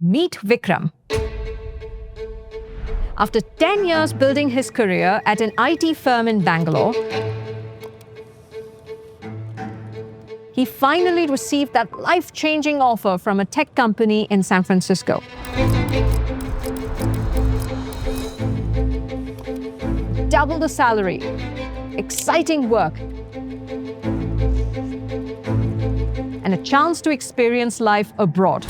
Meet Vikram. After 10 years building his career at an IT firm in Bangalore, he finally received that life-changing offer from a tech company in San Francisco. Double the salary, exciting work, and a chance to experience life abroad.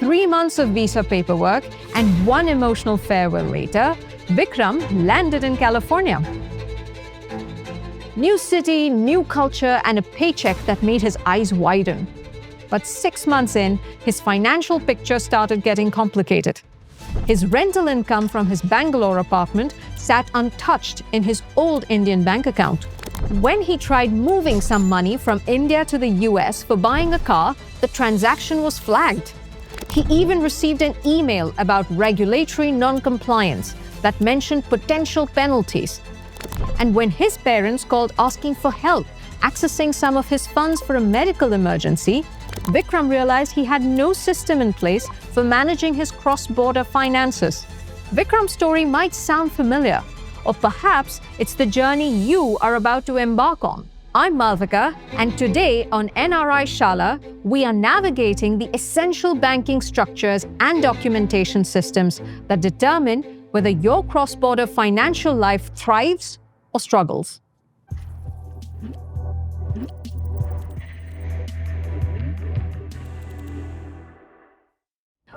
3 months of visa paperwork and one emotional farewell later, Vikram landed in California. New city, new culture, and a paycheck that made his eyes widen. But 6 months in, his financial picture started getting complicated. His rental income from his Bangalore apartment sat untouched in his old Indian bank account. When he tried moving some money from India to the US for buying a car, the transaction was flagged. He even received an email about regulatory non-compliance that mentioned potential penalties. And when his parents called asking for help accessing some of his funds for a medical emergency, Vikram realized he had no system in place for managing his cross-border finances. Vikram's story might sound familiar, or perhaps it's the journey you are about to embark on. I'm Malvika, and today on NRI Shala, we are navigating the essential banking structures and documentation systems that determine whether your cross-border financial life thrives or struggles.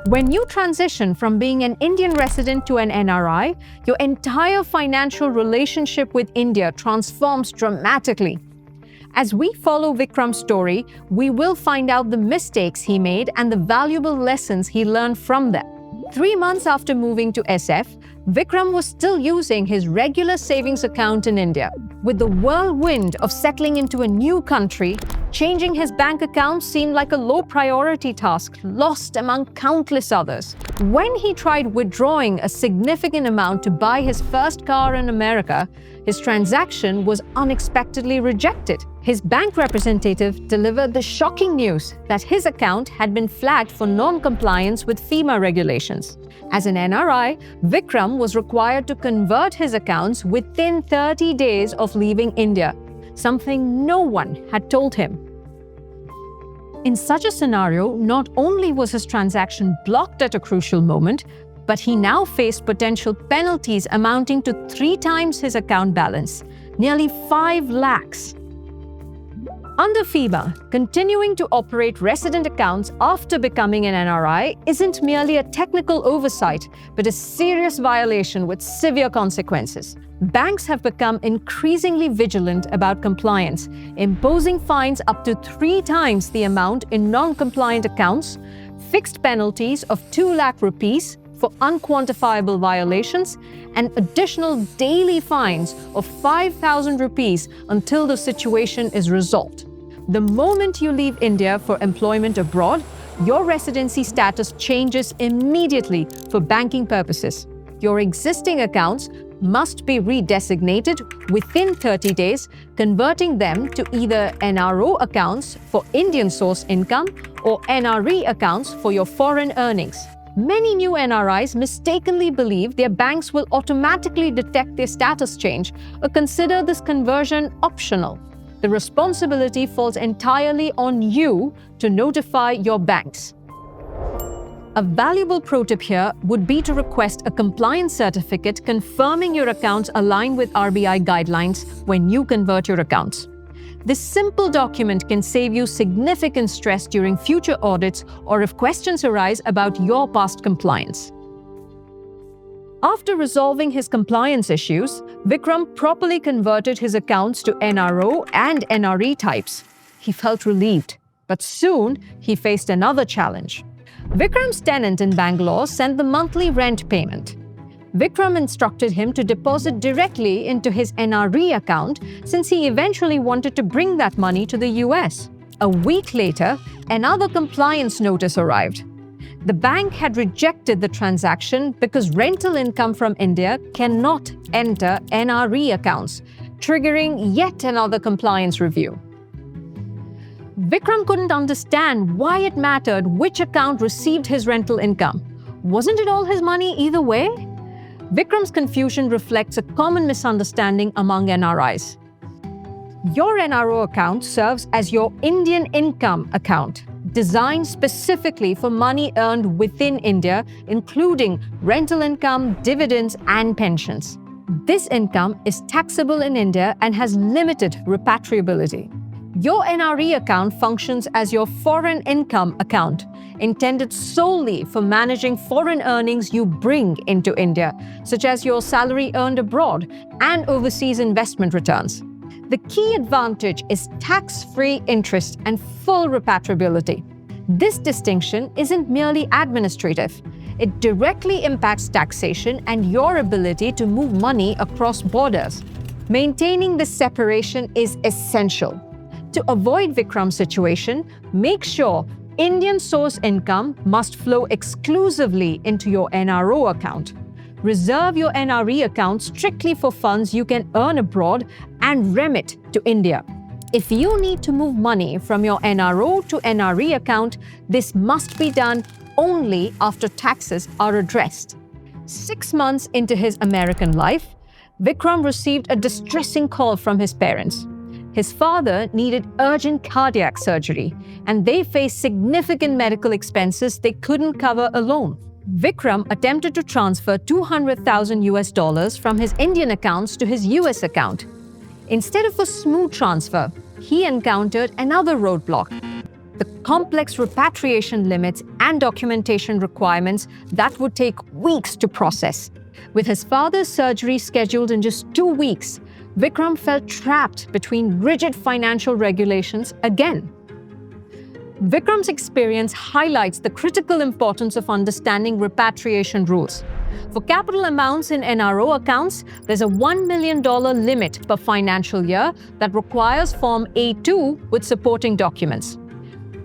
When you transition from being an Indian resident to an NRI, your entire financial relationship with India transforms dramatically. As we follow Vikram's story, we will find out the mistakes he made and the valuable lessons he learned from them. 3 months after moving to SF, Vikram was still using his regular savings account in India. With the whirlwind of settling into a new country, changing his bank account seemed like a low-priority task, lost among countless others. When he tried withdrawing a significant amount to buy his first car in America, his transaction was unexpectedly rejected. His bank representative delivered the shocking news that his account had been flagged for non-compliance with FEMA regulations. As an NRI, Vikram was required to convert his accounts within 30 days of leaving India, something no one had told him. In such a scenario, not only was his transaction blocked at a crucial moment, but he now faced potential penalties amounting to 3 times his account balance, nearly 5 lakhs. Under FEMA, continuing to operate resident accounts after becoming an NRI isn't merely a technical oversight, but a serious violation with severe consequences. Banks have become increasingly vigilant about compliance, imposing fines up to 3 times the amount in non-compliant accounts, fixed penalties of 2 lakh rupees for unquantifiable violations, and additional daily fines of 5,000 rupees until the situation is resolved. The moment you leave India for employment abroad, your residency status changes immediately for banking purposes. Your existing accounts must be redesignated within 30 days, converting them to either NRO accounts for Indian source income or NRE accounts for your foreign earnings. Many new NRIs mistakenly believe their banks will automatically detect their status change or consider this conversion optional. The responsibility falls entirely on you to notify your banks. A valuable pro tip here would be to request a compliance certificate confirming your accounts align with RBI guidelines when you convert your accounts. This simple document can save you significant stress during future audits or if questions arise about your past compliance. After resolving his compliance issues, Vikram properly converted his accounts to NRO and NRE types. He felt relieved, but soon he faced another challenge. Vikram's tenant in Bangalore sent the monthly rent payment. Vikram instructed him to deposit directly into his NRE account since he eventually wanted to bring that money to the US. A week later, another compliance notice arrived. The bank had rejected the transaction because rental income from India cannot enter NRE accounts, triggering yet another compliance review. Vikram couldn't understand why it mattered which account received his rental income. Wasn't it all his money either way? Vikram's confusion reflects a common misunderstanding among NRIs. Your NRO account serves as your Indian income account, designed specifically for money earned within India, including rental income, dividends, and pensions. This income is taxable in India and has limited repatriability. Your NRE account functions as your foreign income account, intended solely for managing foreign earnings you bring into India, such as your salary earned abroad and overseas investment returns. The key advantage is tax-free interest and full repatriability. This distinction isn't merely administrative. It directly impacts taxation and your ability to move money across borders. Maintaining this separation is essential. To avoid Vikram's situation, make sure Indian source income must flow exclusively into your NRO account. Reserve your NRE account strictly for funds you can earn abroad and remit to India. If you need to move money from your NRO to NRE account, this must be done only after taxes are addressed. 6 months into his American life, Vikram received a distressing call from his parents. His father needed urgent cardiac surgery, and they faced significant medical expenses they couldn't cover alone. Vikram attempted to transfer $200,000 from his Indian accounts to his US account. Instead of a smooth transfer, he encountered another roadblock: the complex repatriation limits and documentation requirements that would take weeks to process. With his father's surgery scheduled in just 2 weeks, Vikram felt trapped between rigid financial regulations again. Vikram's experience highlights the critical importance of understanding repatriation rules. For capital amounts in NRO accounts, there's a $1 million limit per financial year that requires Form A2 with supporting documents.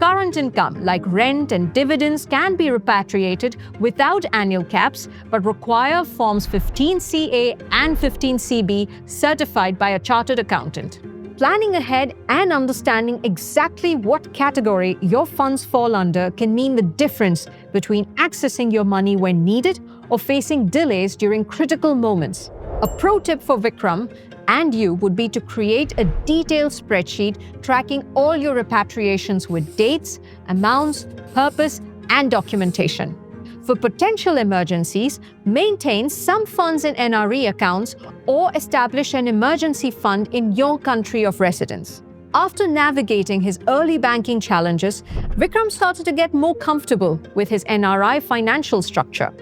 Current income, like rent and dividends, can be repatriated without annual caps, but require Forms 15CA and 15CB certified by a chartered accountant. Planning ahead and understanding exactly what category your funds fall under can mean the difference between accessing your money when needed or facing delays during critical moments. A pro tip for Vikram and you would be to create a detailed spreadsheet tracking all your repatriations with dates, amounts, purpose, and documentation. For potential emergencies, maintain some funds in NRE accounts or establish an emergency fund in your country of residence. After navigating his early banking challenges, Vikram started to get more comfortable with his NRI financial structure.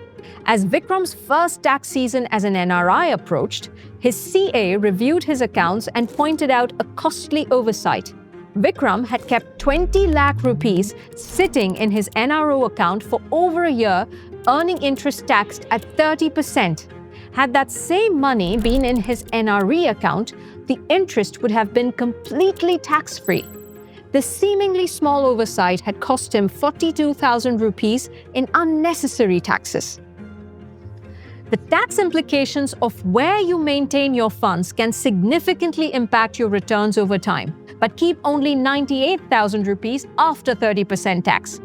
As Vikram's first tax season as an NRI approached, his CA reviewed his accounts and pointed out a costly oversight. Vikram had kept 20 lakh rupees sitting in his NRO account for over a year, earning interest taxed at 30%. Had that same money been in his NRE account, the interest would have been completely tax-free. This seemingly small oversight had cost him 42,000 rupees in unnecessary taxes. The tax implications of where you maintain your funds can significantly impact your returns over time, but keep only 98,000 rupees after 30% tax.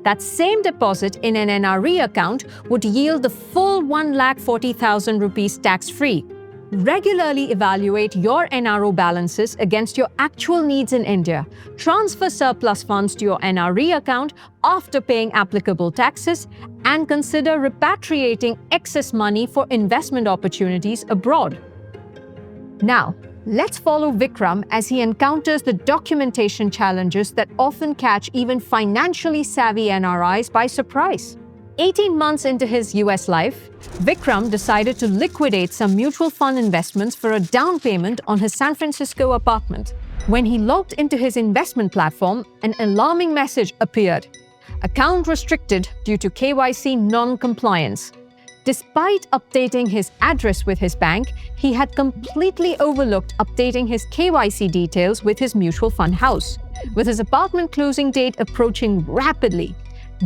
That same deposit in an NRE account would yield the full 1,40,000 rupees tax-free. Regularly evaluate your NRO balances against your actual needs in India. Transfer surplus funds to your NRE account after paying applicable taxes, and consider repatriating excess money for investment opportunities abroad. Now, let's follow Vikram as he encounters the documentation challenges that often catch even financially savvy NRIs by surprise. 18 months into his US life, Vikram decided to liquidate some mutual fund investments for a down payment on his San Francisco apartment. When he logged into his investment platform, an alarming message appeared: account restricted due to KYC non-compliance. Despite updating his address with his bank, he had completely overlooked updating his KYC details with his mutual fund house. With his apartment closing date approaching rapidly,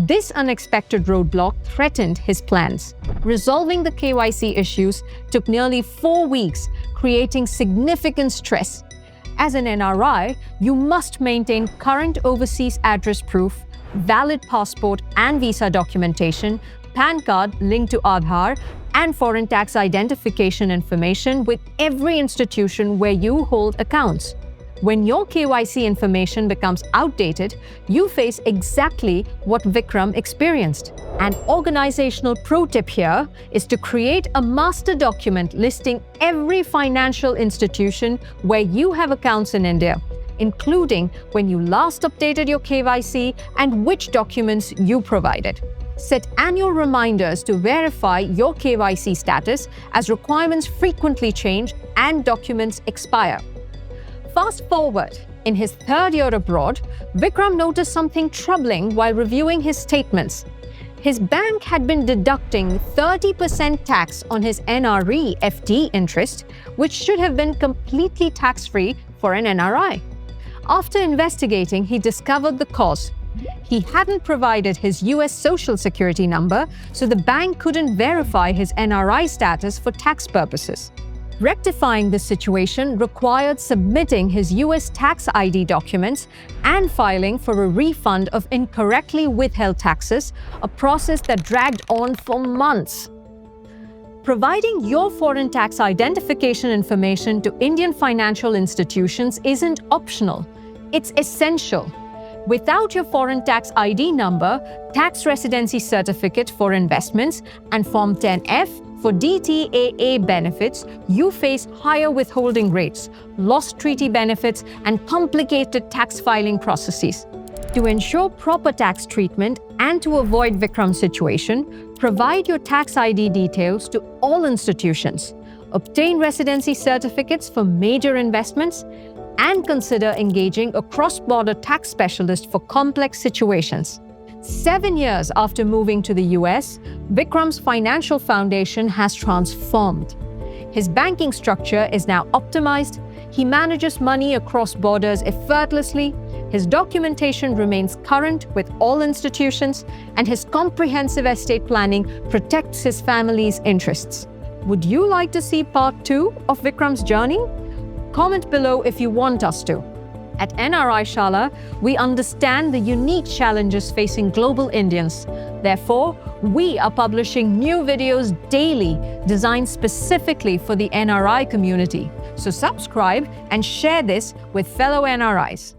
this unexpected roadblock threatened his plans. Resolving the KYC issues took nearly 4 weeks, creating significant stress. As an NRI, you must maintain current overseas address proof, valid passport and visa documentation, PAN card linked to Aadhaar, and foreign tax identification information with every institution where you hold accounts. When your KYC information becomes outdated, you face exactly what Vikram experienced. An organizational pro tip here is to create a master document listing every financial institution where you have accounts in India, including when you last updated your KYC and which documents you provided. Set annual reminders to verify your KYC status as requirements frequently change and documents expire. Fast forward, in his third year abroad, Vikram noticed something troubling while reviewing his statements. His bank had been deducting 30% tax on his NRE FD interest, which should have been completely tax-free for an NRI. After investigating, he discovered the cause. He hadn't provided his US Social Security number, so the bank couldn't verify his NRI status for tax purposes. Rectifying this situation required submitting his US tax ID documents and filing for a refund of incorrectly withheld taxes, a process that dragged on for months. Providing your foreign tax identification information to Indian financial institutions isn't optional, it's essential. Without your foreign tax ID number, tax residency certificate for investments, and Form 10F for DTAA benefits, you face higher withholding rates, lost treaty benefits, and complicated tax filing processes. To ensure proper tax treatment and to avoid Vikram's situation, provide your tax ID details to all institutions, obtain residency certificates for major investments, and consider engaging a cross-border tax specialist for complex situations. 7 years after moving to the US, Vikram's financial foundation has transformed. His banking structure is now optimized, he manages money across borders effortlessly, his documentation remains current with all institutions, and his comprehensive estate planning protects his family's interests. Would you like to see part 2 of Vikram's journey? Comment below if you want us to. At NRI Shala, we understand the unique challenges facing global Indians. Therefore, we are publishing new videos daily designed specifically for the NRI community. So subscribe and share this with fellow NRIs.